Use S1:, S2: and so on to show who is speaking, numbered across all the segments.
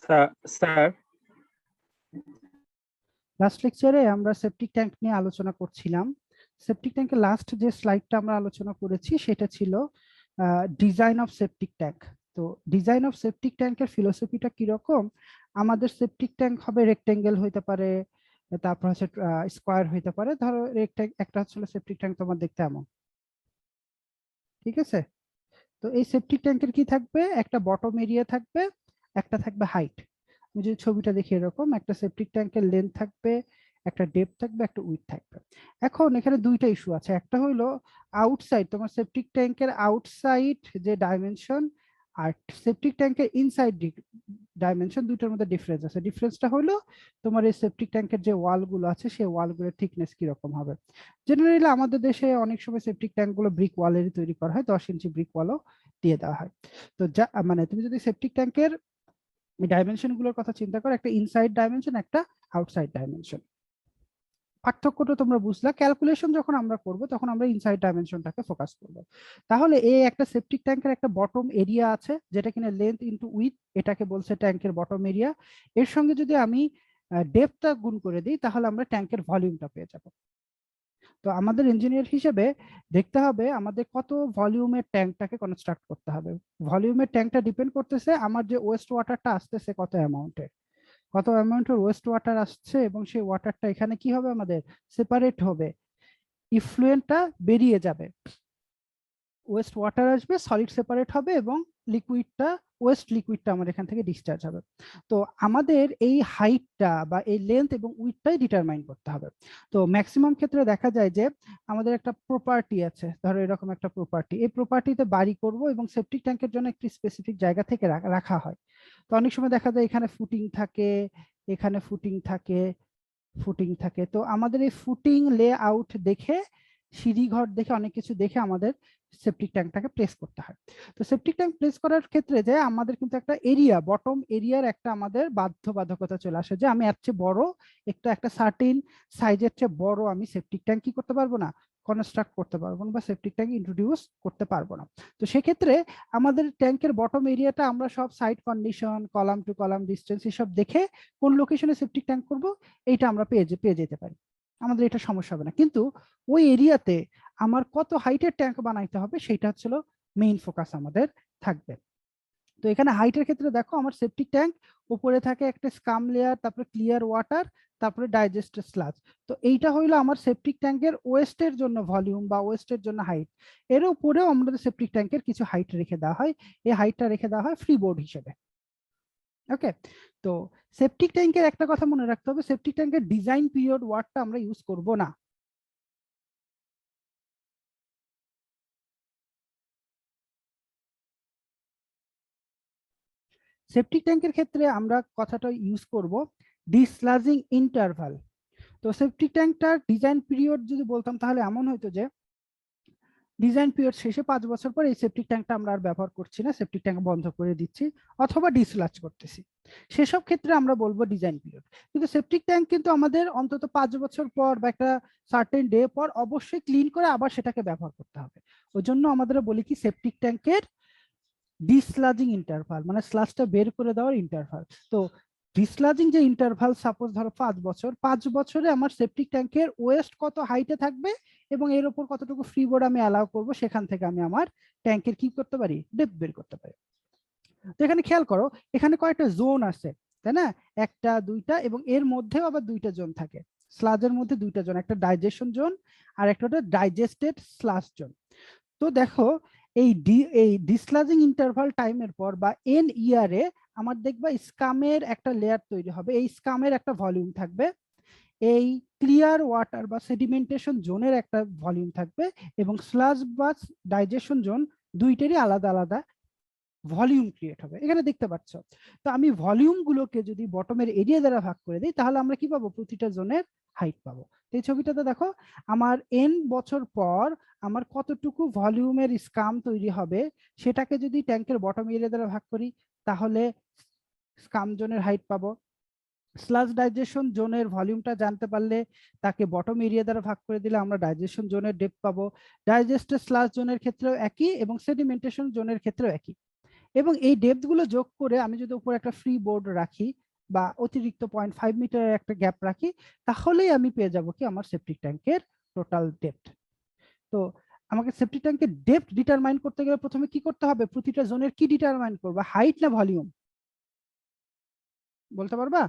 S1: Sir,
S2: last লেকচারে আমরা septic tank নিয়ে আলোচনা করছিলাম। সেপটিক ট্যাঙ্কের লাস্ট যে স্লাইডটা আমরা আলোচনা করেছি সেটা ছিল ডিজাইন অফ সেপটিক ট্যাঙ্ক। তো ডিজাইন অফ সেপটিক ট্যাঙ্কের ফিলোসফিটা কিরকম, আমাদের সেপটিক ট্যাঙ্ক হবে রেক্টেঙ্গেল হইতে পারে, তারপর হচ্ছে স্কোয়ার হইতে পারে। ধরো একটা হচ্ছে সেপটিক ট্যাঙ্ক তোমার দেখতে এমন, ঠিক আছে? তো এই সেপটিক ট্যাঙ্কের কি থাকবে, একটা বটম এরিয়া থাকবে, একটা থাকবে হাইট। আমি যদি ছবিটা দেখি এরকম একটা সেপটিক ট্যাঙ্কের লেন্থ থাকবে, একটা ডেপথ থাকবে, একটা উইডথ থাকবে। এখন এখানে দুইটা ইস্যু আছে, একটা হলো আউটসাইড, তোমার সেপটিক ট্যাঙ্কের আউটসাইড যে ডাইমেনশন আর সেপটিক ট্যাঙ্কের ইনসাইড ডাইমেনশন, দুইটার মধ্যে ডিফারেন্স আছে। ডিফারেন্সটা হলো তোমার এই সেপটিক ট্যাঙ্কের যে ওয়ালগুলো আছে সেই ওয়ালগুলোর থিকনেস কিরকম হবে। জেনারেলি আমাদের দেশে অনেক সময় সেপটিক ট্যাঙ্কগুলো ব্রিক ওয়ালেরই তৈরি করা হয়, 10 ইঞ্চি ব্রিক ওয়ালও দিয়ে দেওয়া হয়। তো যা মানে তুমি যদি সেপটিক ট্যাঙ্কের ডাইমেনশন গুলোর কথা চিন্তা করো, একটা ইনসাইড ডাইমেনশন, একটা আউটসাইড ডাইমেনশন। পার্থক্যটা তোমরা বুঝলা। ক্যালকুলেশন যখন আমরা করব তখন আমরা ইনসাইড ডাইমেনশনটাকে ফোকাস করব। তাহলে এই একটা সেপটিক ট্যাঙ্কের একটা বটম এরিয়া আছে যেটা কিনা লেন্থ ইনটু উইথ, এটাকে বলছে ট্যাঙ্কের বটম এরিয়া। এর সঙ্গে যদি আমি ডেপথটা গুণ করে দিই তাহলে আমরা ট্যাঙ্কের ভলিউমটা পেয়ে যাব। তো আমাদের ইঞ্জিনিয়ার হিসেবে দেখতে হবে আমাদের কত ভলিউমের ট্যাঙ্কটাকে কনস্ট্রাক্ট করতে হবে। ভলিউমের ট্যাঙ্কটা ডিপেন্ড করতেছে আমার যে ওয়েস্ট ওয়াটারটা আসতেছে কত অ্যামাউন্টের ওয়েস্ট ওয়াটার আসছে, এবং সেই ওয়াটারটা এখানে কি হবে, আমাদের সেপারেট হবে, ইফ্লুয়েন্টটা বেরিয়ে যাবে, ওয়েস্ট ওয়াটার আসবে, সলিড সেপারেট হবে, এবং ওয়েস্ট লিকুইডটা আমার এখান থেকে ডিসচার্জ হবে। তো আমাদের এই হাইটটা বা এই লেন্থ এবং উইডটাই ডিটারমাইন করতে হবে। তো ম্যাক্সিমাম ক্ষেত্রে দেখা যায় যে আমাদের একটা প্রপার্টি আছে, ধরো এরকম একটা প্রপার্টি, এই প্রপার্টিতে বাড়ি করব এবং সেপটিক ট্যাঙ্কের জন্য একটি স্পেসিফিক জায়গা থেকে রাখা হয়। তো অনেক সময় দেখা যায় এখানে ফুটিং থাকে, এখানে ফুটিং থাকে। তো আমাদের এই ফুটিং লে আউট দেখে, সিঁড়িঘর দেখে, অনেক কিছু দেখে আমাদের সেপটিক ট্যাঙ্কটাকে প্লেস করতে হয়। তো সেপটিক ট্যাঙ্ক প্লেস করার ক্ষেত্রে যে আমাদের কিন্তু একটা এরিয়া, বটম এরিয়ার একটা আমাদের বাধ্যবাধকতা চলে আসে যে আমি এর চেয়ে বড় একটা সার্টেন সাইজের চেয়ে বড় আমি সেপটিক ট্যাঙ্ক কি করতে পারবো না, কনস্ট্রাক্ট করতে পারবো না, বা সেপটিক ট্যাঙ্ক ইন্ট্রোডিউস করতে পারবো না। তো সেক্ষেত্রে আমাদের ট্যাঙ্কের বটম এরিয়াটা আমরা সব side condition, column to column distance এসব দেখে কোন লোকেশনে সেপটিক ট্যাঙ্ক করব এইটা আমরা পেয়ে যেতে পারি, আমাদের এটা সমস্যা হবে না। কিন্তু ওই এরিয়াতে আমার কত হাইটের ট্যাঙ্ক বানাইতে হবে সেটা হচ্ছিল মেইন ফোকাস আমাদের থাকবে। তো এখানে হাইটের ক্ষেত্রে দেখো আমার সেপটিক ট্যাঙ্ক উপরে থাকে একটা স্কাম লেয়ার, তারপরে ক্লিয়ার ওয়াটার, তারপরে ডাইজেস্টেড স্লাজ। তো এইটা হইলো আমার সেপটিক ট্যাঙ্কের ওয়েস্টের জন্য ভলিউম বা ওয়েস্টের জন্য হাইট। এর উপরেও আমাদের সেপটিক ট্যাঙ্কের কিছু হাইট রেখে দেওয়া হয়, এই হাইটটা রেখে দেওয়া হয় ফ্রি বোর্ড হিসেবে। ওকে, তো সেপটিক ট্যাঙ্কের একটা কথা মনে রাখতে হবে, সেপটিক ট্যাঙ্কের ডিজাইন পিরিয়ড ওয়ার্ডটা আমরা ইউজ করব না। সেপটিক ট্যাঙ্কের ক্ষেত্রে আমরা কথাটা ইউজ করব ডিসলাজিং ইন্টারভাল। তো সেপটিক ট্যাঙ্কটার ডিজাইন পিরিয়ড যদি বলতাম তাহলে এমন হইতো যে ডিজাইন পিরিয়ড শেষে 5 বছর পর এই সেপটিক ট্যাঙ্কটা আমরা আর ব্যবহার করছি না, সেপটিক ট্যাঙ্ক বন্ধ করে দিচ্ছি অথবা ডিসলাজ করতেছি, সেসব ক্ষেত্রে আমরা বলবো ডিজাইন পিরিয়ড। কিন্তু সেপটিক ট্যাঙ্ক কিন্তু আমাদের অন্তত 5 বছর পর বা একটা সার্টেন ডে পর অবশ্যই ক্লিন করে আবার সেটাকে ব্যবহার করতে হবে। ওই জন্য আমাদের বলি কি সেপটিক ট্যাঙ্কের ডিসলাজিং ইন্টারভাল, মানে স্লাজটা বের করে দেওয়ার ইন্টারভাল। তো ডিসলাজিং যে ইন্টারভাল, সাপোজ ধরো 5 বছর, 5 বছরে আমার সেপটিক ট্যাঙ্কের ওয়েস্ট কত হাইটে থাকবে এবং এর উপর কতটুকু ফ্রি বোর্ড আমি অ্যালাউ করবো, সেখান থেকে আমি আমার ট্যাঙ্কের কি করতে পারি, ডেপথ বের করতে পারি। তো এখানে খেয়াল করো এখানে কয়েকটা জোন আছে, তাই না, একটা দুইটা, এবং এর মধ্যেও আবার দুইটা জোন থাকে। স্লাজের মধ্যে দুইটা জোন, একটা ডাইজেশন জোন আর একটা ডাইজেস্টেড স্লাজ জোন। তো দেখো এই ডিসলাজিং ইন্টারভাল টাইমের পর বা এন ইয়ারে আমার দেখবা স্কামের একটা লেয়ার তৈরি হবে, এই স্কামের একটা ভলিউম থাকবে, এই ক্লিয়ার ওয়াটার বা সেডিমেন্টেশন জোনের একটা ভলিউম থাকবে, এবং স্লাজ বা ডাইজেশন জোন দুইটারই আলাদা আলাদা ভলিউম ক্রিয়েট হবে, এখানে দেখতে পাচ্ছ। তো আমি ভলিউম গুলোকে যদি বটমের এরিয়া দ্বারা ভাগ করে দিই তাহলে আমরা কি পাবো, প্রতিটা জোনের হাইট পাবো। এই ছবিটাতে দেখো আমার এন বছর পর আমার কতটুকু ভলিউমের স্কাম তৈরি হবে সেটাকে যদি ট্যাঙ্কের বটম এরিয়া দ্বারা ভাগ করি তাহলে স্কাম জোনের হাইট পাবো। স্লাজ ডাইজেশন জোনের ভলিউমটা জানতে পারলে তাকে বটম এরিয়া দ্বারা ভাগ করে দিলে আমরা ডাইজেশন জোনের ডেপথ পাবো। ডাইজেস্টেড স্লাজ জোনের ক্ষেত্রেও একই এবং সেডিমেন্টেশন জোনের ক্ষেত্রেও একই। এবং এই ডেপথ গুলো যোগ করে আমি যদি উপরে একটা ফ্রি বোর্ড রাখি বা অতিরিক্ত 0.5 মিটারের একটা গ্যাপ রাখি, তাহলেই আমি পেয়ে যাব কি আমার সেপটিক ট্যাঙ্কের টোটাল ডেপথ। তো আমাকে সেপটিক ট্যাঙ্কের ডেপথ ডিটারমাইন করতে গেলে প্রথমে কি করতে হবে? প্রতিটা জোনের কি ডিটারমাইন করব, হাইট না ভলিউম? বলতে পারবা?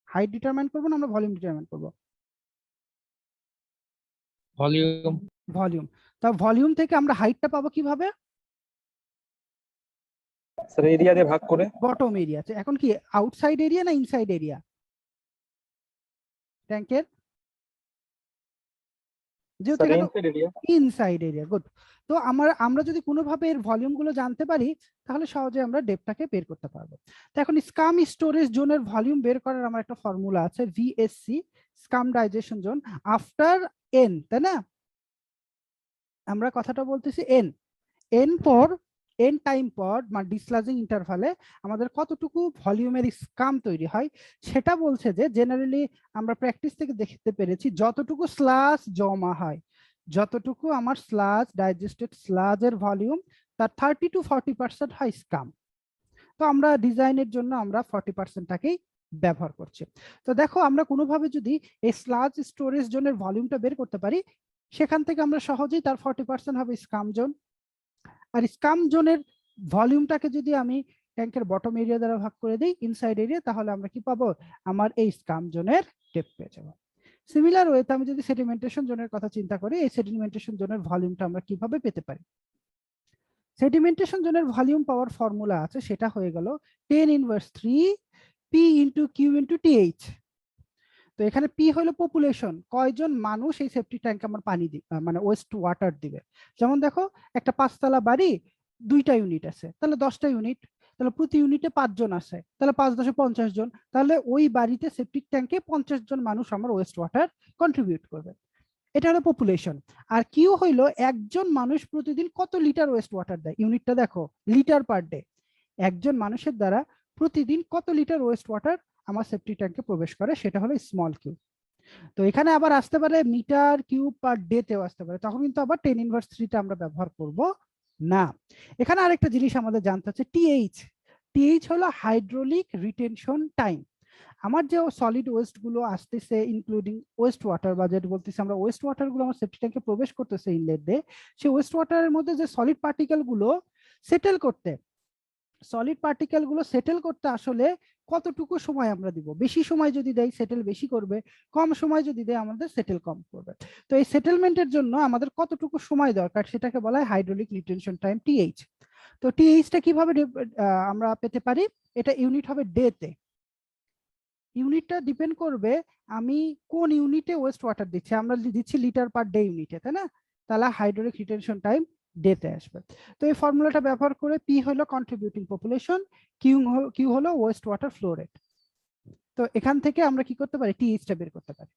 S2: হাইট ডিটারমাইন করব না আমরা ভলিউম ডিটারমাইন করব?
S1: ভলিউম।
S2: ভলিউম। তা ভলিউম থেকে আমরা হাইটটা পাবো কিভাবে?
S1: স্যার এরিয়া দিয়ে ভাগ করে।
S2: Bottom area. এখন কি আউটসাইড এরিয়া না ইনসাইড এরিয়া ট্যাঙ্কের? যেহেতু
S1: স্যার
S2: এখানে
S1: inside area.
S2: Inside area, good. তো আমরা যদি কোনোভাবে এর ভলিউম গুলো জানতে পারি, তাহলে সহজে আমরা ডেপটাকে বের করতে পারবো। তো এখন স্কাম স্টোরেজ জোনের ভলিউম বের করার আমার একটা ফর্মুলা আছে, VSC, scam digestion zone after N, তাই না? আমরা কথাটা বলতেছি এন, এন পর এন টাইম পর মানে ডিসলাজিং ইন্টারভালে আমাদের কতটুকু ভলিউমের স্কাম তৈরি হয় সেটা বলছে যে জেনারেলি আমরা প্র্যাকটিস থেকে দেখতে পেরেছি যতটুকু স্লাজ জমা হয়, যতটুকু আমার স্লাজ ডাইজেস্টেড স্লাজের ভলিউম তার 30 to 40% হয় স্কাম। তো আমরা ডিজাইনের জন্য আমরা 40%টাকেই ব্যবহার করছি। তো দেখো আমরা কোনোভাবে যদি এই স্লাজ স্টোরেজ জোনের ভলিউমটা বের করতে পারি, সেখান থেকে আমরা সহজেই তার 40% হবে স্কাম জোন। আর স্কাম জোনের ভলিউমটাকে যদি আমি ট্যাঙ্কের বটম এরিয়া দ্বারা ভাগ করে দিই ইনসাইড এরিয়া, তাহলে আমরা কি পাবো? আমার এই স্কাম জোনের ডেপথ পেয়ে যাবো। সিমিলার ওয়েতে আমি যদি সেডিমেন্টেশন জোনের কথা চিন্তা করি, এই সেডিমেন্টেশন জোনের ভলিউমটা আমরা কিভাবে পেতে পারি? সেডিমেন্টেশন জোনের ভলিউম পাওয়ার ফর্মুলা আছে, সেটা হয়ে গেল 10⁻³ P into Q into TH. তো এখানে পি হলো পপুলেশন, কয়জন মানুষ এই সেপটিক ট্যাঙ্কে আমার পানি মানে ওয়েস্ট ওয়াটার দিবে। যেমন দেখো একটা 5 তলা বাড়ি, 2টা ইউনিট আছে, তাহলে 10টা ইউনিট, তাহলে প্রতি ইউনিটে 5 জন আছে, তাহলে 5 10 50 জন, তাহলে ওই বাড়িতে সেপটিক ট্যাঙ্কে 50 জন মানুষ আমার ওয়েস্ট ওয়াটার কন্ট্রিবিউট করবে। এটা হলো পপুলেশন। আর কিউ হইলো একজন মানুষ প্রতিদিন কত লিটার ওয়েস্ট ওয়াটার দেয়, ইউনিটটা দেখো লিটার পার ডে, একজন মানুষের দ্বারা প্রতিদিন কত লিটার ওয়েস্ট ওয়াটার আমার সেপটিক ট্যাঙ্কে প্রবেশ করে, সেটা হলো স্মল কিউ। তো এখানে আবার আসতে পারে মিটার কিউব পার ডে তেও আসতে পারে, তখন কিন্তু আবার 10⁻³ আমরা ব্যবহার করব না। এখানে আরেকটা জিনিস আমাদের জানতে হচ্ছে টিএইচ। টিএইচ হলো হাইড্রোলিক রিটেনশন টাইম। আমার যে সলিড ওয়েস্ট গুলো আসতেছে ইনক্লুডিং ওয়েস্ট ওয়াটার, বা যেটা বলতেছি আমরা ওয়েস্ট ওয়াটার গুলো আমার সেপটিক ট্যাঙ্কে প্রবেশ করতেছে ইনলেট দিয়ে, সেই ওয়েস্ট ওয়াটারের মধ্যে যে সলিড পার্টিকেল গুলো সেটেল করতে, সলিড পার্টিকেল গুলো সেটেল করতে আসলে কতটুকু সময় আমরা দিব? বেশি সময় যদি দেই সেটেল বেশি করবে, কম সময় যদি দেয় আমাদের সেটেল কম করবে। তো এই সেটেলমেন্টের জন্য আমাদের কতটুকু সময় দরকার সেটাকে বলা হয় হাইড্রোলিক রিটেনশন টাইম, টিএইচ। তো টিএইচটা কিভাবে আমরা পেতে পারি? এটা ইউনিট হবে ডে তে। ইউনিটটা ডিপেন্ড করবে আমি কোন ইউনিটে ওয়েস্ট ওয়াটার দিচ্ছি, আমরা দিচ্ছি লিটার পার ডে ইউনিটে, তাই না? তাহলে হাইড্রোলিক রিটেনশন টাইম ডেতে আসবে। তো এই ফর্মুলাটা ব্যবহার করে পি হলো কন্ট্রিবিউটিং পপুলেশন, কিউ হলো ওয়েস্ট ওয়াটার ফ্লো রেট। তো এখান থেকে আমরা কি করতে পারি? টিএইচটা বের করতে পারি।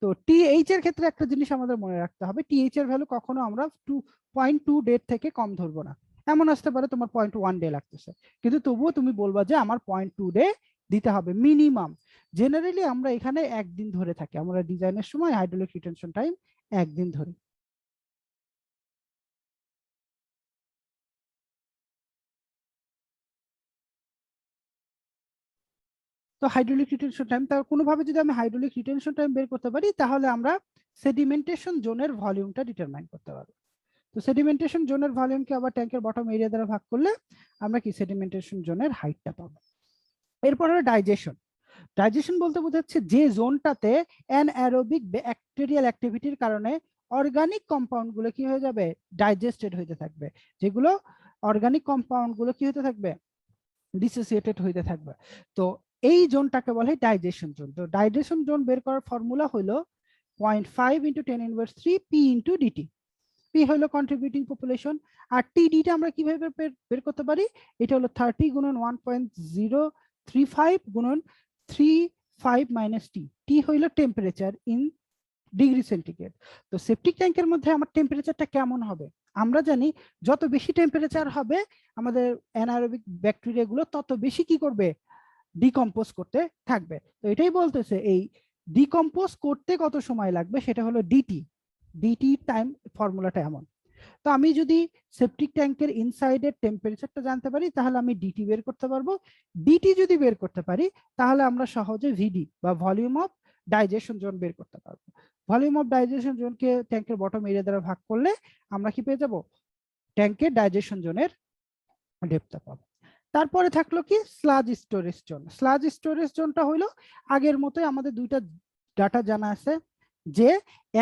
S2: তো টিএইচ এর ক্ষেত্রে একটা জিনিস আমাদের মনে রাখতে হবে, টিএইচ এর ভ্যালু কখনো আমরা 2.2 ডে থেকে কম ধরবো না। এমন আসতে পারে তোমার 0.1 ডে লাগতেছে, কিন্তু তবুও তুমি বলবা যে আমার 0.2 ডে দিতে হবে মিনিমাম। জেনারেলি আমরা এখানে একদিন ধরে থাকি, আমরা ডিজাইনের সময় হাইড্রোলিক রিটেনশন টাইম একদিন ধরি। তো হাইড্রোলিক রিটেনশন টাইম, তার কোনোভাবে যদি আমি হাইড্রোলিক রিটেনশন টাইম বের করতে পারি, তাহলে আমরা সেডিমেন্টেশন জোনের ভলিউমটা ডিটারমাইন করতে পারবো। তো সেডিমেন্টেশন জোনের ভলিউমকে আবার ট্যাঙ্কের বটম এরিয়া দ্বারা ভাগ করলে আমরা কি সেডিমেন্টেশন জোনের হাইটটা পাবো। এরপর হলো ডাইজেশন। ডাইজেশন বলতে বোঝাচ্ছে যে জোনটাতে অ্যানারোবিক ব্যাকটেরিয়াল অ্যাক্টিভিটির কারণে অর্গানিক কম্পাউন্ড গুলো কি হয়ে যাবে? ডাইজেস্টেড হইতে থাকবে। যেগুলো অর্গানিক কম্পাউন্ড গুলো কি হতে থাকবে? ডিসোসিয়েটেড হইতে থাকবে। তো এই জোনটাকে বলে ডাইজেশন জোন। তো ডাইজেশন জোন বের করার ফর্মুলা হলো 0.5 × 10⁻³ পি ইন্টু ডিটি। পি হলো কন্ট্রিবিউটিং পপুলেশন, আর টিডিটা আমরা কিভাবে বের করতে পারি? এটা হলো 30 × 1.035 × 35 - টি। টি হইলো টেম্পারেচার ইন ডিগ্রি সেন্টিগ্রেড। তো সেপটিক ট্যাঙ্কের মধ্যে আমার টেম্পারেচারটা কেমন হবে? আমরা জানি যত বেশি টেম্পারেচার হবে আমাদের অ্যানারোবিক ব্যাকটেরিয়া গুলো তত বেশি কি করবে? ডিকম্পোজ করতে থাকবে। তো এটাই বলতেছে এই ডিকম্পোজ করতে কত সময় লাগবে সেটা হলো ডিটি। ডিটি টাইম ফর্মুলাটা এমন। তো আমি যদি সেপটিক ট্যাঙ্কের ইনসাইডের টেম্পারেচারটা জানতে পারি তাহলে আমি ডিটি বের করতে পারবো। ডিটি যদি বের করতে পারি তাহলে আমরা সহজে ভিডি বা ভলিউম অফ ডাইজেশন জোন বের করতে পারবো। ভলিউম অফ ডাইজেশন জোনকে ট্যাঙ্কের বটম এরিয়া দ্বারা ভাগ করলে আমরা কি পেয়ে যাব, ট্যাঙ্কের ডাইজেশন জোনের ডেপথটা পাবো। তারপরে থাকলো কি sludge storage zone. Sludge storage জোনটা হইলো আগের মতোই, আমাদের দুইটা ডাটা জানা আছে যে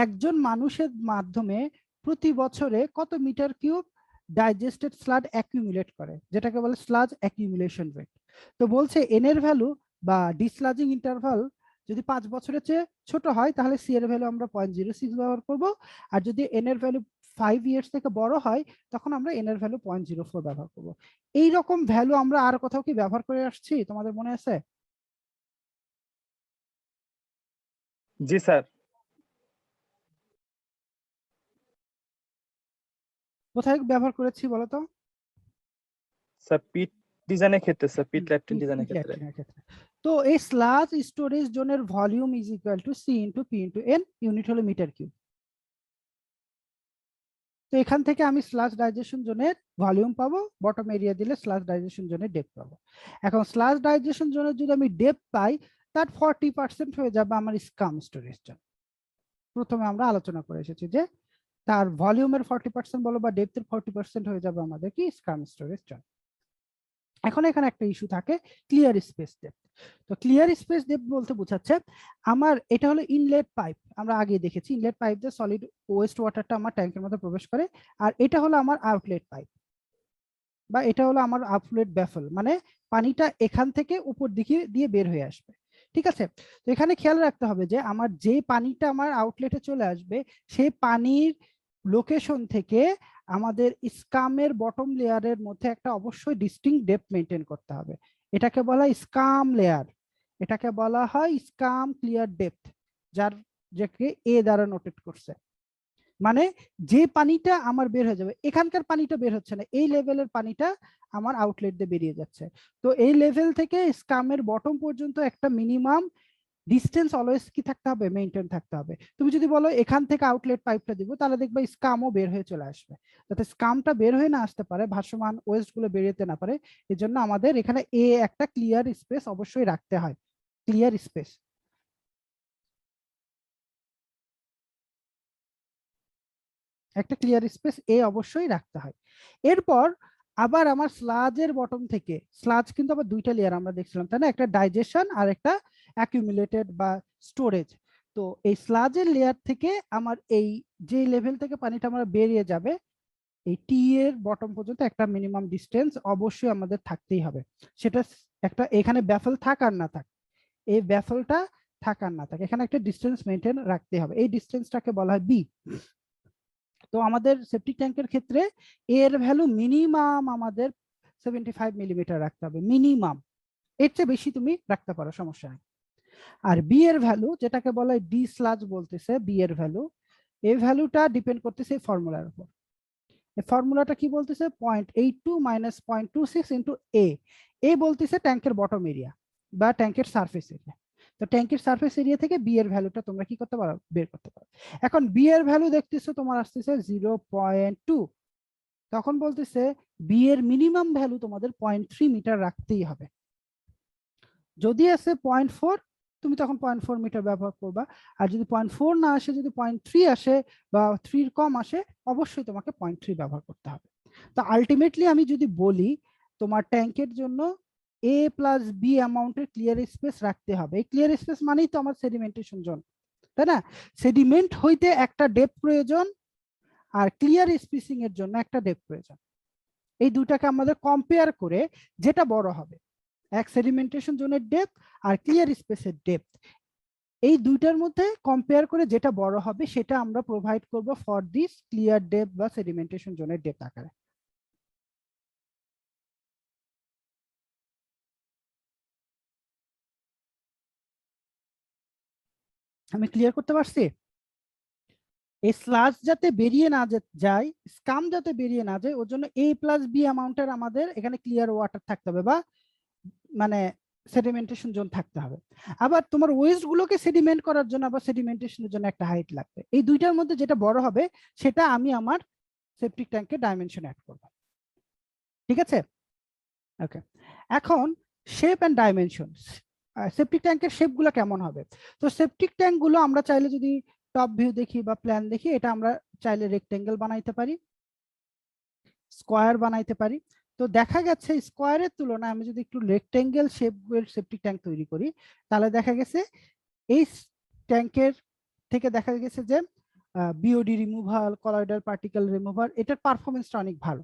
S2: একজন মানুষের মাধ্যমে প্রতি বছরে কত metre cube digested sludge accumulate করে, যেটাকে বলে স্লাজ অ্যাকিউমুলেশন রেট। তো বলছে এন এর ভ্যালু বা ডিসলাজিং ইন্টারভাল যদি 5 বছরের চেয়ে ছোট হয় তাহলে সি এর ভ্যালু আমরা 0.06 ব্যবহার করব, আর যদি এন এর ভ্যালু 5 ইয়ার্স থেকে বড় হয় তখন আমরা এন এর ভ্যালু 0.04 ব্যবহার করব। এই রকম ভ্যালু আমরা আর কোথাও কি ব্যবহার করে আসছি, তোমাদের মনে আছে?
S1: জি স্যার।
S2: কোথায় ব্যবহার করেছি বলো তো?
S1: স্যার পিট ডিজাইনের ক্ষেত্রে, স্যার পিট ল্যাট্রিন
S2: পিট
S1: ডিজাইনের ক্ষেত্রে।
S2: ল্যাট্রিনের ক্ষেত্রে। তো এই স্লাজ স্টোরেজ জোনের volume is equal to C into P into N, unit হলো মিটার কিউব। তো এখান থেকে আমি স্লাজ ডাইজেশন জোনের ভলিউম পাবো, বটম এরিয়া দিলে স্লাজ ডাইজেশন জোনের ডেপথ পাবো। এখন স্লাজ ডাইজেশন জোনের যদি আমি ডেপথ পাই তার 40% হয়ে যাবে আমার স্কাম স্টোরেজ জোন। প্রথমে আমরা আলোচনা করে এসেছি যে তার ভলিউমের 40% বলো বা ডেপথের 40% হয়ে যাবে আমাদের কি স্কাম স্টোরেজ জোন। এখন এখানে একটা ইস্যু থাকে ক্লিয়ার স্পেস ডেপথ। তো ক্লিয়ার স্পেস ডেপথ বলতে বোঝাচ্ছে আমার এটা হলো ইনলেট পাইপ, আমরা আগে দেখেছি ইনলেট পাইপ দিয়ে সলিড ওয়েস্ট ওয়াটারটা আমার ট্যাঙ্কের মধ্যে প্রবেশ করে, আর এটা হলো আমার আউটলেট পাইপ বা এটা হলো আমার আউটলেট ব্যাফল, মানে পানিটা এখান থেকে উপর দিকে দিয়ে বের হয়ে আসবে। ঠিক আছে, তো এখানে খেয়াল রাখতে হবে যে আমার যে পানিটা আমার আউটলেটে চলে আসবে সেই পানির লোকেশন থেকে আমাদের স্কামের বটম লেয়ারের মধ্যে একটা অবশ্যই ডিস্টিংক্ট ডেপথ মেনটেন করতে হবে। এটাকে বলা হয় স্কাম লেয়ার, এটাকে বলা হয় স্কাম ক্লিয়ার ডেপথ, যার যাকে এ দ্বারা নোটেট করছে। মানে যে পানিটা আমার বের হয়ে যাবে, এখানকার পানিটা বের হচ্ছে না, এই লেভেলের পানিটা আমার আউটলেট দিয়ে বেরিয়ে যাচ্ছে। তো এই লেভেল থেকে স্কামের বটম পর্যন্ত একটা মিনিমাম ডিস্টেন্স অলওয়েজ কি থাকতে হবে, মেইনটেইন থাকতে হবে। তুমি যদি বলো এখান থেকে আউটলেট পাইপটা দিব তাহলে দেখবে স্কামও বের হয়ে চলে আসবে। যাতে স্কামটা বের হয়ে না আসতে পারে, ভাসমান ওয়েস্ট গুলো বেরিয়ে না পারে, এজন্য আমাদের এখানে এ একটা ক্লিয়ার স্পেস অবশ্যই রাখতে হয়, ক্লিয়ার স্পেস। একটা ক্লিয়ার স্পেস এ অবশ্যই রাখতে হয়। এরপর আবার আমার স্লাজের বটম থেকে, স্লাজ কিন্তু আবার দুইটা লেয়ার আমরা দেখছিলাম তাই না, একটা ডাইজেশন আর একটা অ্যাকিউমুলেটেড বা স্টোরেজ। তো এই স্লাজের লেয়ার থেকে আমার এই যে লেভেল থেকে পানিটা আমার বেরিয়ে যাবে এই টি এর বটম পর্যন্ত একটা মিনিমাম ডিস্টেন্স অবশ্যই আমাদের থাকতেই হবে। সেটা একটা এখানে ব্যাফল থাক আর না থাক, এই ব্যাফলটা থাক আর না থাক, এখানে একটা ডিস্টেন্স মেনটেন রাখতে হবে, এই ডিস্টেন্সটাকে বলা হয় বি। তো আমাদের সেপটিক ট্যাঙ্কের ক্ষেত্রে এর ভ্যালু মিনিমাম আমাদের 75 মিলিমিটার রাখতে হবে, মিনিমাম। এর চেয়ে বেশি তুমি রাখতে পারো, সমস্যা নেই। আর বি এর ভ্যালু যেটাকে বলা হয় ডি স্লাজ বলতেছে, বি এর ভ্যালু, এই ভ্যালুটা ডিপেন্ড করতেছে এই ফর্মুলার উপর। এই ফর্মুলাটা কি বলতেছে, 0.82 মাইনাস 0.26 ইন্টু এ বলতেছে ট্যাঙ্কের বটম এরিয়া বা ট্যাঙ্কের সারফেস এরিয়া। তো ট্যাঙ্কের সারফেস এরিয়া থেকে বি এর ভ্যালুটা তোমরা কি করতে পারো, বের করতে পারো। এখন বি এর ভ্যালু দেখতেছো তোমার আসতেছে 0.2, তখন বলতেছে বি এর মিনিমাম ভ্যালু তোমাদের 0.3 মিটার রাখতেই হবে। যদি আসে 0.4 তুমি তখন 0.4 মিটার ব্যবহার করবা, আর যদি 0.4 না আসে, যদি 0.3 আসে বা 3 কম আসে, অবশ্যই তোমাকে 0.3 ব্যবহার করতে হবে। তো আলটিমেটলি আমি যদি বলি তোমার ট্যাঙ্কের জন্য এ প্লাস বি অ্যামাউন্টের ক্লিয়ার স্পেস রাখতে হবে। এই ক্লিয়ার স্পেস মানেই তো আমার সেডিমেন্টেশন জোন, তাই না? সেডিমেন্ট হইতে একটা ডেপথ প্রয়োজন আর ক্লিয়ার স্পেসিং এর জন্য একটা ডেপথ প্রয়োজন। এই দুটাকে আমাদের কম্পেয়ার করে যেটা বড় হবে, এক সেডিমেন্টেশন জোনের ডেপথ আর ক্লিয়ার স্পেসের ডেপথ, এই দুইটার মধ্যে কম্পেয়ার করে যেটা বড় হবে সেটা আমরা প্রোভাইড করব ফর দিস ক্লিয়ার ডেপথ বা সেডিমেন্টেশন জোনের ডেপথ আকারে। আমি ক্লিয়ার করতে পারছি? এই স্লাজ যাতে বেরিয়ে না যায়, স্কাম যাতে বেরিয়ে না যায়, ওর জন্য এ প্লাস বি অ্যামাউন্টের আমাদের এখানে ক্লিয়ার ওয়াটার থাকতে হবে বা মানে সেডিমেন্টেশন জোন থাকতে হবে। আবার তোমার ওয়েস্ট গুলোকে সেডিমেন্ট করার জন্য আবার সেডিমেন্টেশনের জন্য একটা হাইট লাগবে। এই দুইটার মধ্যে যেটা বড় হবে সেটা আমি আমার সেপটিক ট্যাঙ্কের ডাইমেনশন অ্যাড করব। ঠিক আছে, ওকে। এখন শেপ এন্ড ডাইমেনশন, সেপটিক ট্যাঙ্কের শেপগুলো কেমন হবে? তো সেপটিক ট্যাঙ্কগুলো আমরা চাইলে যদি টপ ভিউ দেখি বা প্ল্যান দেখি, এটা আমরা চাইলে রেক্টেঙ্গেল বানাইতে পারি, স্কোয়ার বানাইতে পারি। তো দেখা গেছে স্কোয়ারের তুলনায় আমি যদি একটু রেক্টেঙ্গেল শেপের সেপটিক ট্যাঙ্ক তৈরি করি, তাহলে দেখা গেছে এই ট্যাঙ্কের থেকে দেখা গেছে যে BOD removal, colloidal particle removal, এটার পারফরমেন্সটা অনেক ভালো।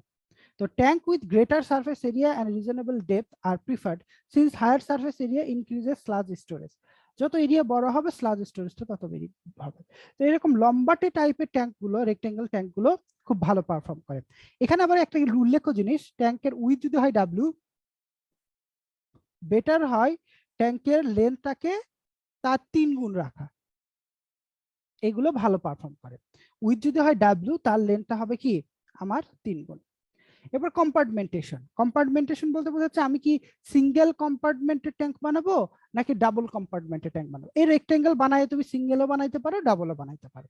S2: তো tank with greater surface area and reasonable depth are preferred since higher surface area increases sludge storage. যত এরিয়া বড় হবে স্লাজ স্টোরেজটা তত বেশি হবে। তো এরকম লম্বাটে টাইপের ট্যাঙ্কগুলো, রেক্টেঙ্গেল ট্যাঙ্কগুলো খুব ভালো পারফর্ম করে। এখানে আবার একটা উল্লেখ্য জিনিস, ট্যাঙ্কের উইথ যদি হয় ডাব্লিউ, বেটার হয় ট্যাঙ্কের লেন্থটাকে তার 3 গুণ রাখা, এগুলো ভালো পারফর্ম করে। উইথ যদি হয় ডাব্লিউ, তার লেন্থটা হবে কি আমার 3 গুণ। এবার কম্পার্টমেন্টেশন, কম্পার্টমেন্টেশন বলতে বোঝাচ্ছে আমি কি সিঙ্গেল কম্পার্টমেন্টের ট্যাঙ্ক বানাবো নাকি ডাবল কম্পার্টমেন্টের ট্যাঙ্ক বানাবো। এই রেক্টেঙ্গেল বানায় তুমি সিঙ্গেলও বানাইতে পারো, ডাবলও বানাইতে পারো।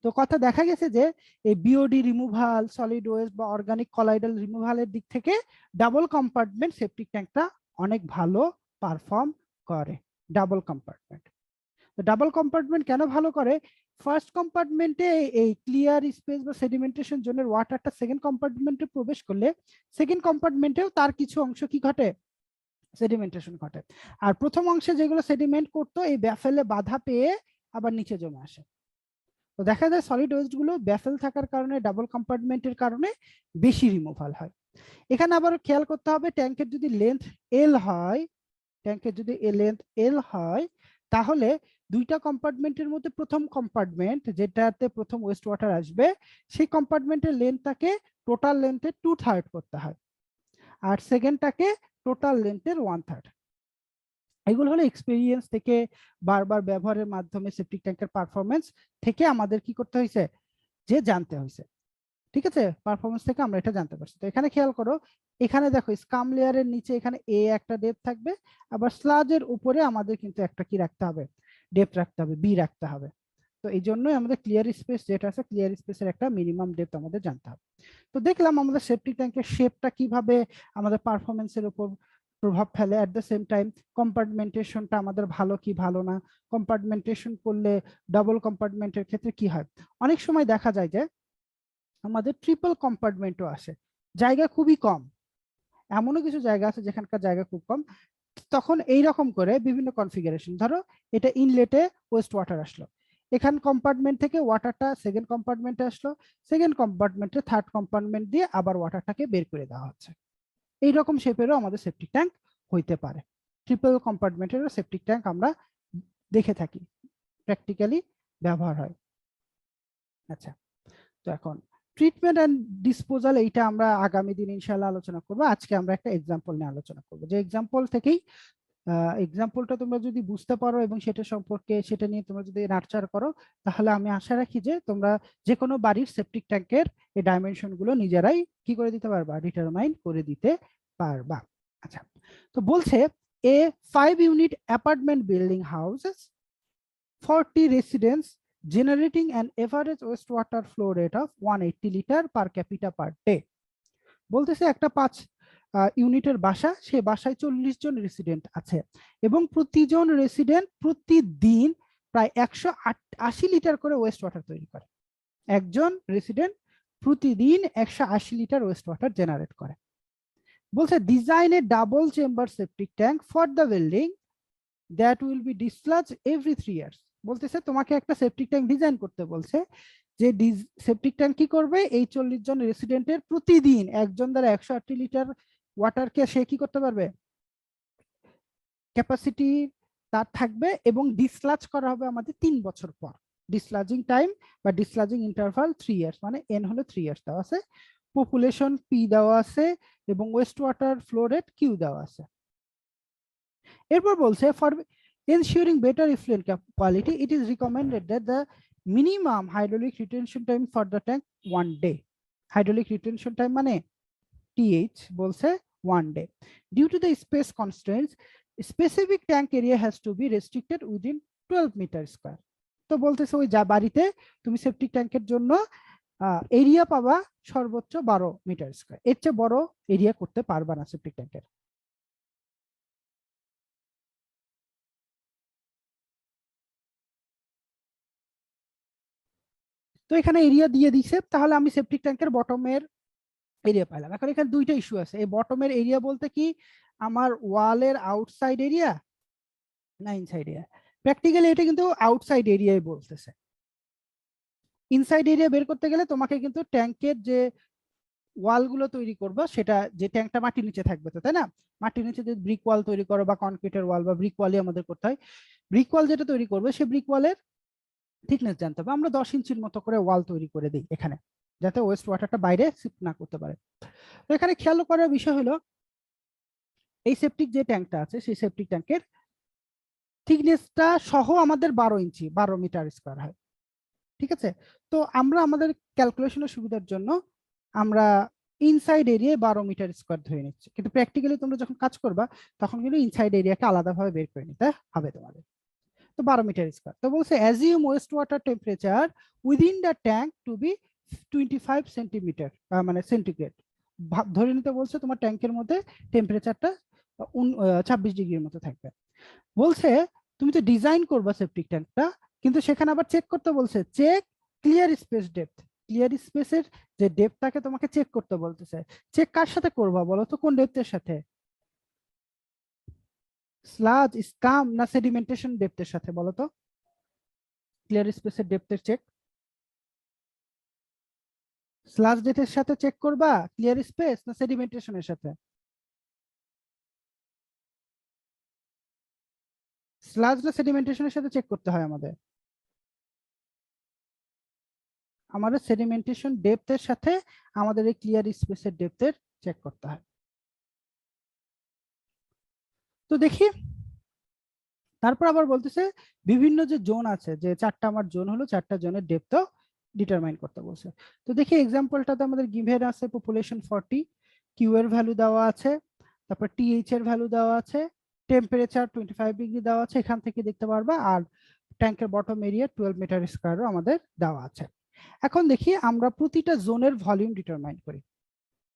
S2: তো কথা দেখা গেছে যে এই বিওডি রিমুভাল, সলিড ওয়েস্ট বা অর্গানিক কলাইডাল রিমুভালের দিক থেকে ডাবল কম্পার্টমেন্ট সেপটিক ট্যাঙ্কটা অনেক ভালো পারফর্ম করে। ডাবল কম্পার্টমেন্ট, তো ডাবল কম্পার্টমেন্ট কেন ভালো করে? ফার্স্ট কম্পার্টমেন্টে এই ক্লিয়ার স্পেস বা সেডিমেন্টেশন জোনের ওয়াটারটা সেকেন্ড কম্পার্টমেন্টে প্রবেশ করলে সেকেন্ড কম্পার্টমেন্টেও তার কিছু অংশ কি ঘটে, সেডিমেন্টেশন ঘটে। আর প্রথম অংশে যেগুলো সেডিমেন্ট করতো এই ব্যাফেলে বাধা পেয়ে আবার নিচে জমে আসে। তো দেখা যায় সলিড ওয়েস্ট গুলো ব্যাফেল থাকার কারণে, ডাবল কম্পার্টমেন্টের কারণে বেশি রিমুভাল হয়। এখানে আবার খেয়াল করতে হবে ট্যাঙ্কের যদি লেন্থ এল হয়, ট্যাঙ্কের যদি লেন্থ এল হয়, তাহলে দুইটা কম্পার্টমেন্টের মধ্যে প্রথম কম্পার্টমেন্ট যেটাতে প্রথম ওয়েস্ট ওয়াটার আসবে, সেই কম্পার্টমেন্টের লেন্থটাকে টোটাল লেন্থের 2/3 করতে হয়, আর সেকেন্ডটাকে টোটাল লেন্থের 1/3। এগুলো হলো এক্সপেরিয়েন্স থেকে, বারবার ব্যবহারের মাধ্যমে সেপটিক ট্যাঙ্কের পারফরমেন্স থেকে আমাদের কি করতে হয়েছে, যে জানতে হয়েছে। ঠিক আছে, পারফরমেন্স থেকে আমরা এটা জানতে পারছি। তো এখানে খেয়াল করো, এখানে দেখো স্কাম লেয়ারের নিচে এখানে এ একটা ডেপথ থাকবে, আবার স্লাজের উপরে আমাদের কিন্তু একটা কি রাখতে হবে, ডেপথ রাখতে হবে, বি রাখতে হবে। তো এই জন্যই আমাদের ক্লিয়ার স্পেস যেটা আছে, ক্লিয়ার স্পেসের একটা মিনিমাম ডেপথ আমাদের জানতে হবে। তো দেখলাম আমাদের সেপটিক ট্যাঙ্কের শেপটা কিভাবে আমাদের পারফরমেন্সের উপর প্রভাব ফেলে। অ্যাট দ্য সেম টাইম কম্পার্টমেন্টেশনটা আমাদের ভালো কি ভালো না, কম্পার্টমেন্টেশন করলে ডাবল কম্পার্টমেন্টের ক্ষেত্রে কি হয়। অনেক সময় দেখা যায় যে আমাদের ট্রিপল কম্পার্টমেন্টও আসে, জায়গা খুবই কম, এমনও কিছু জায়গা আছে যেখানকার জায়গা খুব কম, তখন এই রকম করে বিভিন্ন কনফিগারেশন, ধরো এটা ইনলেটে ওয়েস্ট ওয়াটার আসলো, এখান কম্পার্টমেন্ট থেকে ওয়াটারটা সেকেন্ড কম্পার্টমেন্টে আসলো, সেকেন্ড কম্পার্টমেন্টে থার্ড কম্পার্টমেন্ট দিয়ে আবার ওয়াটারটাকে বের করে দেওয়া হচ্ছে। এইরকম শেপেরও আমাদের সেপটিক ট্যাঙ্ক হইতে পারে। ট্রিপল কম্পার্টমেন্টেরও সেপটিক ট্যাঙ্ক আমরা দেখে থাকি, প্র্যাকটিক্যালি ব্যবহার হয়। আচ্ছা, তো এখন ট্রিটমেন্ট এন্ড ডিসপোজাল, এইটা আমরা আগামী দিন ইনশাআল্লাহ আলোচনা করব। আজকে আমরা একটা এক্সাম্পল নিয়ে আলোচনা করব, যে এক্সাম্পল থেকেই এক্সাম্পলটা তোমরা যদি বুঝতে পারো এবং সেটা সম্পর্কে সেটা নিয়ে তোমরা যদি নার্চার করো, তাহলে আমি আশা রাখি যে তোমরা যে কোনো বাড়ির সেপটিক ট্যাঙ্কের এই ডাইমেনশন গুলো নিজেরাই কি করে দিতে পারবা, ডিটারমাইন করে দিতে পারবা। আচ্ছা, তো বলছে এ 5 unit apartment building houses 40 residents generating an average wastewater flow rate of 180 liter per capita per day। বলতেছে একটা 5 ইউনিটের বাসা, সে বাসায় 40 জন রেসিডেন্ট আছে এবং প্রতিজন রেসিডেন্ট প্রতিদিন প্রায় 180 লিটার করে ওয়েস্ট ওয়াটার তৈরি করে। একজন রেসিডেন্ট প্রতিদিন 180 লিটার ওয়েস্ট ওয়াটার জেনারেট করে। বলছে design a double chamber septic tank for the building that will be desludged every 3 years. বলতেছে তোমাকে একটা সেপটিক ট্যাঙ্ক ডিজাইন করতে বলছে, যে সেপটিক ট্যাঙ্ক কি করবে, এই 40 জন রেসিডেন্টের প্রতিদিন একজন দ্বারা 180 লিটার ওয়াটারকে সে কি করতে পারবে, ক্যাপাসিটি তার থাকবে, এবং ডিসলাজ করা হবে আমাদের 3 বছর পর। ডিসলাজিং টাইম বা ডিসলাজিং ইন্টারভাল 3 ইয়ার্স, মানে এন হলো 3 ইয়ার্স দেওয়া আছে, পপুলেশন পি দেওয়া আছে, এবং waste water flow rate Q দেওয়া আছে। এরপর বলছে for ensuring better effluent quality it is recommended that the minimum hydraulic retention time for the tank 1 day। hydraulic retention time মানে th বলছে 1 day। due to the space constraints specific tank area has to be restricted within 12 meter square। তো বলতেছে ওই যা বাড়িতে তুমি septic ট্যাঙ্কের জন্য এরিয়া পাবা সর্বোচ্চ 12 মিটার স্কয়ার, এর চেয়ে বড় এরিয়া করতে পারবা না সেপ্টিক ট্যাঙ্কের। তো এখানে এরিয়া দিয়ে দিছে, তাহলে আমি সেপ্টিক ট্যাঙ্কের বটমের এরিয়া পাইলাম। এখন এখানে দুইটা ইস্যু আছে, এই বটমের এরিয়া বলতে কি আমার ওয়ালের আউটসাইড এরিয়া না ইনসাইড এরিয়া? প্র্যাকটিক্যালি এটা কিন্তু আউটসাইড এরিয়াই বলতেছে। ইনসাইড এরিয়া বের করতে গেলে তোমাকে কিন্তু ট্যাঙ্কের যে ওয়ালগুলো তৈরি করবো, সেটা যে ট্যাঙ্কটা মাটির নিচে থাকবে, তো তাই না? মাটির নিচে যদি ব্রিক ওয়াল তৈরি করো বা কনক্রিটের ওয়াল বা ব্রিক ওয়ালই আমাদের করতে হয়, ব্রিক ওয়াল যেটা তৈরি করবে সেই ব্রিক ওয়ালের থিকনেস জানতে হবে। আমরা 10 ইঞ্চির মতো করে ওয়াল তৈরি করে দিই এখানে, যাতে ওয়েস্ট ওয়াটারটা বাইরে শিফট না করতে পারে। তো এখানে খেয়াল করার বিষয় হলো এই সেপটিক যে ট্যাঙ্কটা আছে সেই সেপটিক ট্যাঙ্কের থিকনেসটা সহ আমাদের 12 ইঞ্চি, 12 মিটার স্কয়ার হয়। ঠিক আছে, তো আমরা আমাদের ক্যালকুলেশনের সুবিধার জন্য আমরা ইনসাইড এরিয়ায় 12 মিটার স্কয়ার ধরে নিচ্ছি, কিন্তু প্র্যাকটিক্যালি তোমরা যখন কাজ করবা তখন কিন্তু ইনসাইড এরিয়াকে আলাদাভাবে বের করে নিতে হবে তোমাদের। তো 12 মিটার স্কয়ার। তো বলছে assume waste water temperature within the tank to be 25 centimetre মানে সেন্টিগ্রেড। ধরে নিতে বলছে তোমার ট্যাঙ্কের মধ্যে টেম্পারেচারটা 26 ডিগ্রির মতো থাকবে। বলছে তুমি তো ডিজাইন করবা সেপটিক ট্যাঙ্কটা, কিন্তু সেখানে আবার চেক করতে বলছে, check clear space depth. Clear স্পেসের যে ডেপথটাকে তোমাকে চেক করতে বলতেছে। চেক কার সাথে করবা বলো তো, কোন ডেপথের সাথে? স্লাজ, স্কাম না সেডিমেন্টেশন ডেপথের সাথে বলো তো? ক্লিয়ার স্পেসের ডেপথের চেক স্লাজ ডেপথের সাথে চেক করবা, ক্লিয়ার স্পেস না সেডিমেন্টেশনের সাথে? স্লাজ না সেডিমেন্টেশনের সাথে চেক করতে হয় আমাদের? আমাদের সেডিমেন্টেশন ডেপথের সাথে আমাদের এই ক্লিয়ার স্পেসের ডেপথের চেক করতে হয়। তো দেখি, তারপর আবার বলতেছে বিভিন্ন যে জোন আছে, যে চারটা আমার জোন হলো, চারটা জোনের ডেপথও ডিটারমাইন করতে বলছে। তো দেখি এক্সাম্পলটাতে আমাদের গিভেন আছে পপুলেশন 40, কিউ এর ভ্যালু দেওয়া আছে, তারপর টিএইচ এর ভ্যালু দেওয়া আছে, টেম্পারেচার 25 ডিগ্রি দেওয়া আছে, এখান থেকে দেখতে পারবা, আর ট্যাঙ্কের বটম এরিয়া 12 মিটার স্কয়ারও আমাদের দেওয়া আছে। এখন দেখি আমরা প্রতিটা জোনের ভলিউম ডিটারমাইন করি।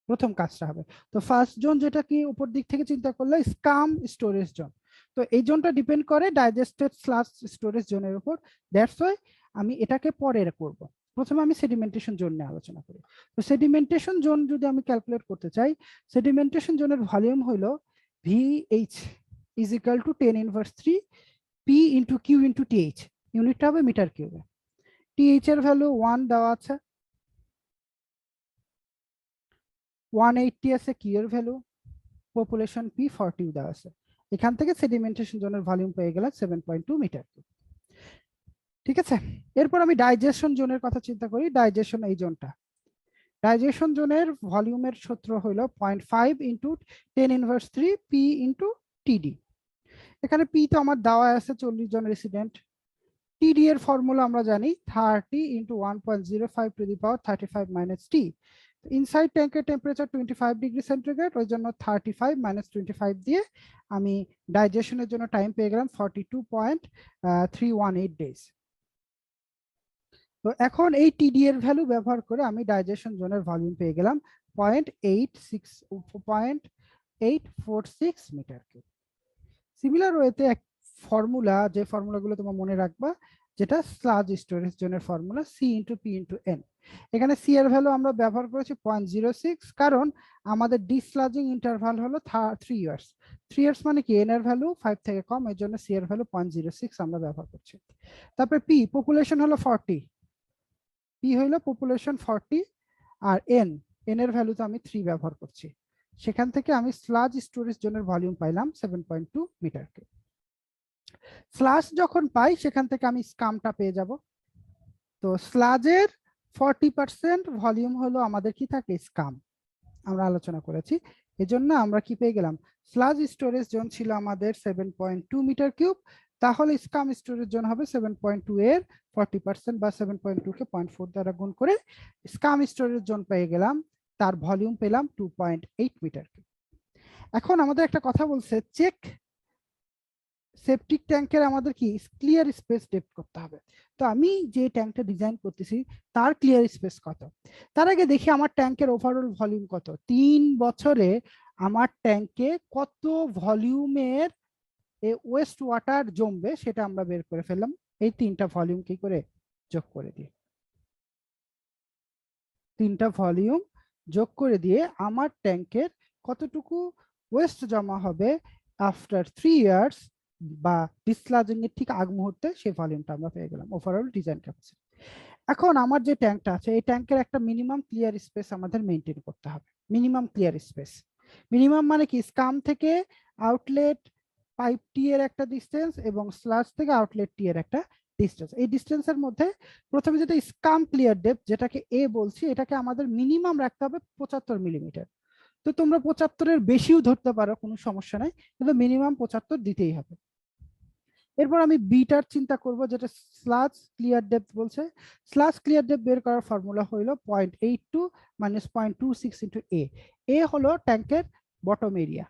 S2: প্রথম কাজটা হবে, তো ফার্স্ট জোন যেটা কি উপর দিক থেকে চিন্তা করলে স্কাম স্টোরেজ জোন, তো এই জোনটা ডিপেন্ড করে ডাইজেস্টেড স্লাশ স্টোরেজ জোনের উপর। দ্যাটস ওয়াই আমি এটাকে পরে করব। প্রথমে আমি সেডিমেন্টেশন জোন নিয়ে আলোচনা করি। তো সেডিমেন্টেশন জোন যদি আমি ক্যালকুলেট করতে চাই, সেডিমেন্টেশন জোনের ভলিউম হলো VH is equal to 10⁻³ P into Q into TH, ইউনিটটা হবে মিটার কিউবে। টিএইচ এর ভ্যালু 1 দেওয়া আছে, 180 আছে কিউ এর ভ্যালু, পপুলেশন P 40 দেওয়া আছে। এখান থেকে সেডিমেন্টেশন জোনের ভলিউম পেয়ে গেলাম 7.2 মিটার। ঠিক আছে, এরপর আমি ডাইজেশন জোনের কথা চিন্তা করি। ডাইজেশন এই জোনটা, ডাইজেশন জোনের ভলিউমের সূত্র হলো 0.5 ইন্টু 10⁻³ P ইন্টু টিডি। এখানে পি তো আমার দেওয়া আছে 40 জন রেসিডেন্ট। টিডি এর ফর্মুলা আমরা জানি 30 into 1.05 to the power 35 minus T. Inside ট্যাঙ্কের টেম্পারেচার 25 ডিগ্রি সেন্টিগ্রেড, ওই জন্য 35 মাইনাস 25 দিয়ে আমি ডাইজেশনের জন্য টাইম পেয়ে গেলাম 42.318 ডেজ। তো এখন এই টিডি এর ভ্যালু ব্যবহার করে আমি ডাইজেশন জোনের ভলিউম পেয়ে গেলাম 0.846 মিটার কিউব। সিমিলার ওয়েতে এক ফর্মুলা, যে ফর্মুলাগুলো তোমার মনে রাখবা, যেটা স্লাজ স্টোরেজ জোনের formula C into P into N. এখানে সি এর ভ্যালু আমরা ব্যবহার করেছি 0.06, কারণ আমাদের ডিসলাজিং ইন্টারভাল হলো 3 ইয়ার্স। 3 ইয়ার্স মানে কি এন এর ভ্যালু 5 থেকে কম, এর জন্য সি এর ভ্যালু 0.06 আমরা ব্যবহার করছি। তারপরে পি, পপুলেশন হলো 40, পি হইলো পপুলেশন 40, আর এন, এন এর ভ্যালু তো আমি 3 ব্যবহার করছি। সেখান থেকে আমি স্লাজ স্টোরেজ জোনের ভলিউম পাইলাম 7.2 মিটার কিউব। স্লাজ যখন পাই সেখান থেকে আমি স্কামটা পেয়ে যাব। তো স্লাজের 40% ভলিউম হলো আমাদের কি থাকে, স্কাম, আমরা আলোচনা করেছি। এজন্য আমরা কি পেয়ে গেলাম, স্লাজ স্টোরেজ জোন ছিল আমাদের 7.2 মিটার কিউব, তাহলে স্কাম স্টোরেজ জোন হবে 7.2 এর 40% বা 7.2 কে 0.4 দ্বারা গুণ করে স্কাম স্টোরেজ জোন পেয়ে গেলাম, তার ভলিউম পেলাম 2.8 মিটার কিউব। এখন আমাদের একটা কথা বলছে, চেক সেপটিক ট্যাঙ্কের আমাদের কি ক্লিয়ার স্পেস ডেপথ করতে হবে। তো আমি যে ট্যাঙ্কটা ডিজাইন করতেছি তার ক্লিয়ার স্পেস কত। তার আগে দেখি আমার ট্যাঙ্কের ওভারঅল ভলিউম কত। 3 বছরে আমার ট্যাঙ্কে কত ভলিউমের ওয়েস্ট ওয়াটার জমবে সেটা আমরা বের করে ফেললাম। এই 3টা ভলিউম কি করে যোগ করে দিই, 3টা ভলিউম যোগ করে দিয়ে আমার ট্যাঙ্কের কতটুকু ওয়েস্ট জমা হবে আফটার 3 ইয়ার্স বা ডিসলাজিং এর ঠিক আগ মুহূর্তে, সেই ভলিউমটা আমরা পেয়ে গেলাম ওভারঅল ডিজাইন ক্যাপাসিটি। এখন আমার যে ট্যাঙ্কটা আছে এই ট্যাঙ্কের একটা মিনিমাম ক্লিয়ার স্পেস আমাদের মেনটেন করতে হবে। মিনিমাম ক্লিয়ার স্পেস, মিনিমাম মানে কি, স্কাম থেকে আউটলেট পাইপ টি এর একটা ডিসটেন্স এবং স্লাজ থেকে আউটলেট টি এর একটা ডিসটেন্স। এই ডিসটেন্সের মধ্যে প্রথমে যেটা স্কাম ক্লিয়ার ডেপথ, যেটাকে এ বলছি, এটাকে আমাদের মিনিমাম রাখতে হবে 75 মিলিমিটার। তো তোমরা 75-এর বেশিও ধরতে পারো, কোনো সমস্যা নাই, কিন্তু মিনিমাম 75 দিতেই হবে। এরপর আমি বিটার চিন্তা করব, যেটা স্লাজ ক্লিয়ার ডেপথ বলছে। স্লাজ ক্লিয়ার ডেপথ বের করার ফর্মুলা হলো 0.82 মাইনাস 0.26 ইন্টু এ। এ হলো ট্যাঙ্কের বটম এরিয়া,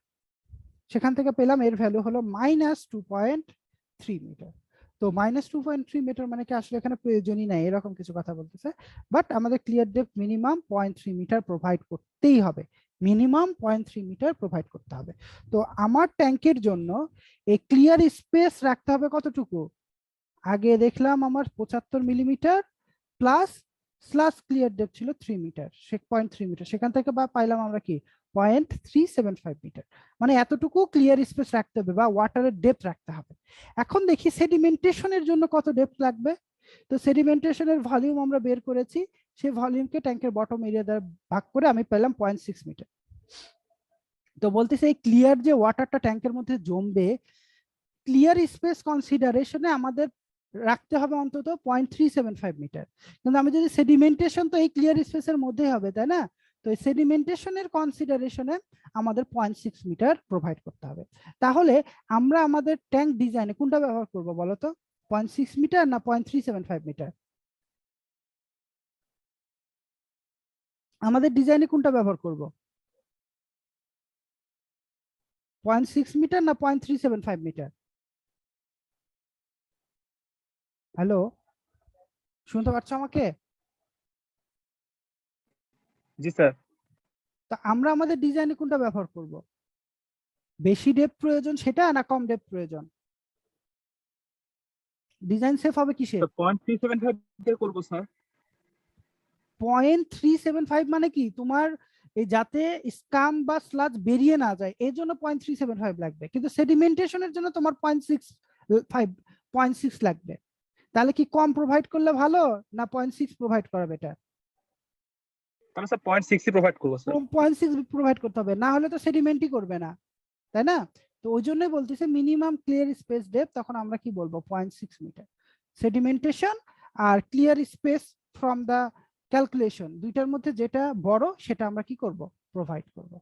S2: সেখান থেকে পেলাম এর ভ্যালু হলো -2.3 মিটার। তো -2.3 মিটার মানে কি আসলে এখানে প্রয়োজনই নাই এরকম কিছু কথা বলতেছে, বাট আমাদের clear depth minimum 0.3 metre provide করতেই হবে, মিনিমাম 0.3 মিটার প্রোভাইড করতে হবে। তো আমার ট্যাঙ্কের জন্য এই ক্লিয়ার স্পেস রাখতে হবে কতটুকু, আগে দেখলাম আমার 75 millimetre plus sludge clear depth ছিল 3 মিটার, 0.3 মিটার, সেখান থেকে বা পাইলাম আমরা কি 0.375 মিটার। মানে এতটুকু ক্লিয়ার স্পেস রাখতে হবে বা ওয়াটারের ডেপথ রাখতে হবে। এখন দেখি সেডিমেন্টেশনের জন্য কত ডেপথ লাগবে। তো সেডিমেন্টেশনের ভলিউম আমরা বের করেছি, সেই ভলিউমকে ট্যাঙ্কের বটম এরিয়া দ্বারা ভাগ করে আমি পেলাম 0.6 মিটার। তো বলতেছে এই ক্লিয়ার যে ওয়াটারটা ট্যাঙ্কের মধ্যে জমবে, ক্লিয়ার স্পেস কনসিডারেশনে আমাদের রাখতে হবে অন্তত 0.375 মিটার। কিন্তু আমি যদি সেডিমেন্টেশন, তো এই ক্লিয়ার স্পেসের মধ্যেই হবে, তাই না? তো এই সেডিমেন্টেশনের কনসিডারেশনে আমাদের 0.6 মিটার প্রোভাইড করতে হবে। তাহলে আমরা আমাদের ট্যাঙ্ক ডিজাইনে কোনটা ব্যবহার করব বলো তো, 0.6 মিটার না 0.375 মিটার? আমাদের ডিজাইনে কোনটা ব্যবহার করব, 0.6 মিটার না 0.375 মিটার? হ্যালো, শুনতে পাচ্ছ আমাকে?
S1: জি স্যার।
S2: তা আমরা আমাদের ডিজাইনে কোনটা ব্যবহার করব, বেশি ডেপথ প্রয়োজন সেটা না কম ডেপথ প্রয়োজন? ডিজাইন সেফ হবে কিসে?
S1: 0.375 দিয়ে করব স্যার।
S2: 0.375 মানে কি, তোমার এই যাতে স্কাম বা স্লাজ বেরিয়ে না যায় এই জন্য 0.375 লাগবে, কিন্তু সেডিমেন্টেশনের জন্য তোমার 0.6 লাগবে। তাহলে কি কম প্রোভাইড করলে ভালো না 0.6 প্রোভাইড করা বেটার?
S1: তাহলে স্যার 0.6 প্রোভাইড করব স্যার।
S2: 0.6 প্রোভাইড করতে হবে, না হলে তো সেডিমেন্টই করবে না, তাই না? তো ওই জন্যই বলতেছে মিনিমাম ক্লিয়ার স্পেস ডেপথ, তখন আমরা কি বলবো 0.6 মিটার। সেডিমেন্টেশন আর clear space from the calculation, দুইটার মধ্যে যেটা বড় সেটা আমরা কি করব, প্রোভাইড করব।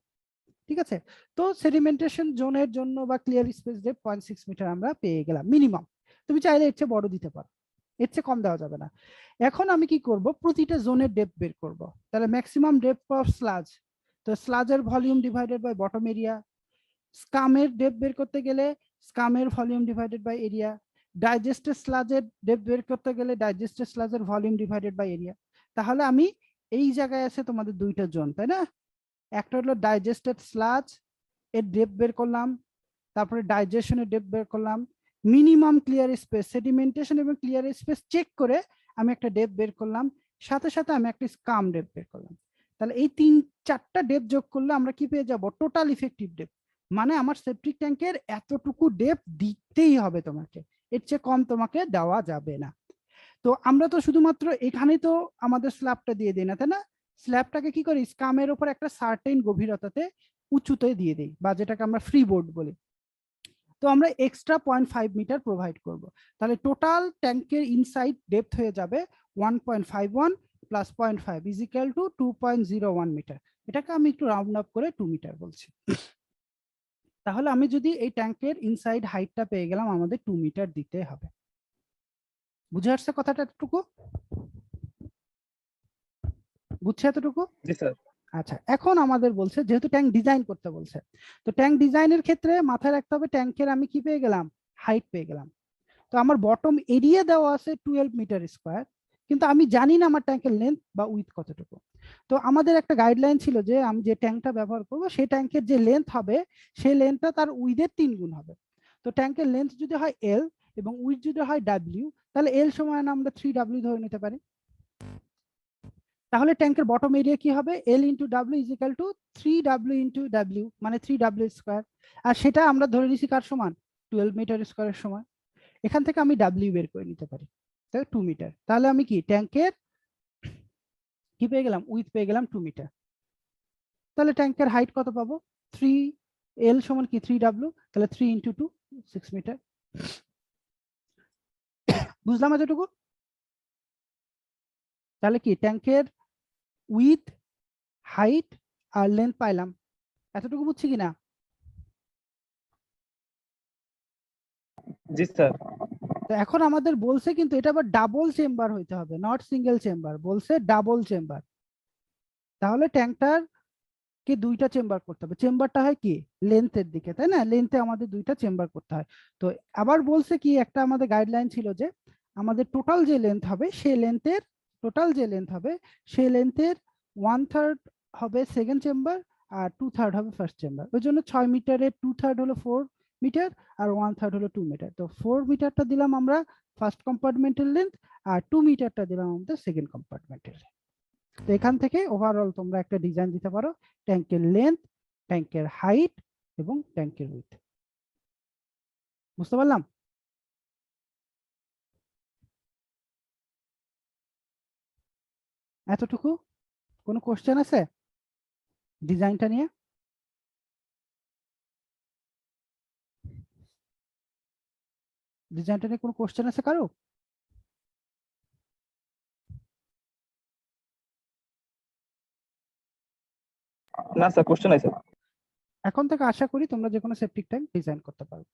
S2: ঠিক আছে? তো সেডিমেন্টেশন জোনের জন্য বা ক্লিয়ার স্পেস ডেপথ 0.6 মিটার আমরা পেয়ে গেলাম মিনিমাম। তুমি চাইলে এর চেয়ে বড় দিতে পারো, এর চেয়ে কম দেওয়া যাবে না। এখন আমি কি করব, প্রতিটা জোনের ডেপথ বের করব। তাহলে ম্যাক্সিমাম ডেপথ অফ স্লাজ, তো স্লাজের volume divided by bottom area. স্কামের ডেপথ বের করতে গেলে স্কামের volume divided by area. Digested স্লাজের ডেপথ বের করতে গেলে ডাইজেস্টেড স্লাজের ভলিউম ডিভাইডেড বাই এরিয়া। তাহলে আমি এই জায়গায় আছে তোমাদের দুইটা জোন, তাই না? একটা হলো ডাইজেস্টেড স্লাজ, এর ডেপথ বের করলাম, তারপরে ডাইজেশনের ডেপথ বের করলাম, মিনিমাম ক্লিয়ার স্পেস, সেডিমেন্টেশন এবং ক্লিয়ার স্পেস চেক করে আমি একটা ডেপথ বের করলাম, সাথে সাথে আমি একটা স্কাম ডেপথ বের করলাম। তাহলে এই 3-4টা ডেপথ যোগ করলে আমরা কি পেয়ে যাব, টোটাল ইফেক্টিভ ডেপথ। মানে আমার সেপটিক ট্যাঙ্কের এতটুকু ডেপথ দিতেই হবে তোমাকে, এর চেয়ে কম তোমাকে দেওয়া যাবে না। তো আমরা তো শুধুমাত্র এখানেই তো আমাদের স্ল্যাবটা দিয়ে দিই না, তাই না? স্ল্যাবটাকে কি করি, স্কামের উপর একটা সার্টেন গভীরতাতে উঁচুতে দিয়ে দিই, বা যেটাকে আমরা ফ্রি বোর্ড বলি। তো আমরা এক্সট্রা 0.5 মিটার প্রোভাইড করব। তাহলে টোটাল ট্যাঙ্কের ইনসাইড ডেপথ হয়ে যাবে 1.51 plus 0.5 is equal to 2.01 metre. এটাকে আমি একটু রাউন্ড আপ করে 2 মিটার বলছি। তাহলে আমি যদি এই ট্যাঙ্কের ইনসাইড হাইটটা পেয়ে গেলাম, আমাদের 2 মিটার দিতে হবে। বুঝে আসছে কথাটা এতটুকু? বুঝছে এতটুকু?
S1: জি স্যার।
S2: আচ্ছা, এখন আমাদের বলছে যেহেতু ট্যাঙ্ক ডিজাইন করতে বলছে, তো ট্যাঙ্ক ডিজাইনের ক্ষেত্রে মাথায় রাখতে হবে ট্যাঙ্কের আমি কি পেয়ে গেলাম, হাইট পেয়ে গেলাম। তো আমার বটম এরিয়া দেওয়া আছে 12 মিটার স্কোয়ার, কিন্তু আমি জানি না আমার ট্যাঙ্কের লেন্থ বা উইথ কতটুকু। তো আমাদের একটা গাইডলাইন ছিল যে আমি যে ট্যাঙ্কটা ব্যবহার করব সেই ট্যাঙ্কের যে লেন্থ হবে সেই লেন্থটা তার উইথের 3 গুণ হবে। তো ট্যাঙ্কের লেন্থ যদি হয় এল এবং উইথ যদি হয় ডাব্লিউ, তাহলে এল সমান আমরা 3W ধরে নিতে পারি। তাহলে ট্যাঙ্কের বটম এরিয়া কি হবে? L into W is equal to 3W into W, মানে 3W স্কোয়ার। আর সেটা আমরা ধরে নিছি কার সমান? 12 মিটার স্কোয়ারের সমান। এখান থেকে আমি ডাব্লিউ বের করে নিতে পারি, 2 মিটার। তাহলে আমি কি ট্যাঙ্কের কি পেয়ে গেলাম? উইথ পেয়ে গেলাম 2 মিটার। তাহলে ট্যাঙ্কের হাইট কত পাবো? 3 এল সমান কি 3W, তাহলে 3 ইন্টু 2 6 মিটার। বুঝলাম এতটুকু? তাহলে কি ট্যাঙ্কের উইথ, হাইট আর লেন্থ পাইলাম। এতটুকু বুঝছি কিনা?
S1: জি স্যার।
S2: তো এখন আমাদের বলছে কিন্তু এটা আবার ডাবল চেম্বার হইতে হবে, নট সিঙ্গেল চেম্বার, বলছে ডাবল চেম্বার। তাহলে ট্যাঙ্কটার কে দুইটা চেম্বার করতে হবে। চেম্বারটা হয় কি লেন্থের দিকে, তাই না? লেন্থে আমাদের দুইটা চেম্বার করতে হয়। তো আবার বলছে কি, একটা আমাদের গাইডলাইন ছিল যে আমাদের টোটাল যে লেন্থ হবে সেই লেন্থের, টোটাল যে লেন্থ হবে সেই লেন্থের 1/3 হবে সেকেন্ড চেম্বার আর 2/3 হবে ফার্স্ট চেম্বার। ওই জন্য 6 মিটারের 2/3 হলো 4 মিটার আর 1/3 হলো 2 মিটার। তো 4 মিটারটা দিলাম আমরা ফার্স্ট কম্পার্টমেন্টের লেন্থ আর 2 মিটারটা দিলাম আমাদের সেকেন্ড কম্পার্টমেন্টের লেন্থ। তো এখান থেকে ওভারঅল তোমরা একটা ডিজাইন দিতে পারো ট্যাঙ্কের লেন্থ, ট্যাঙ্কের হাইট এবং ট্যাঙ্কের উইথ। বুঝতে পারলাম? এতটুকু? কোনো কোশ্চেন আছে ডিজাইনটা নিয়ে? ডিজাইনটা নিয়ে কোনো কোশ্চেন আছে কারো?
S1: না স্যার, কোশ্চেন আছে।
S2: এখন থেকে আশা করি তোমরা যে কোনো সেপটিক ট্যাঙ্ক ডিজাইন করতে পারবে।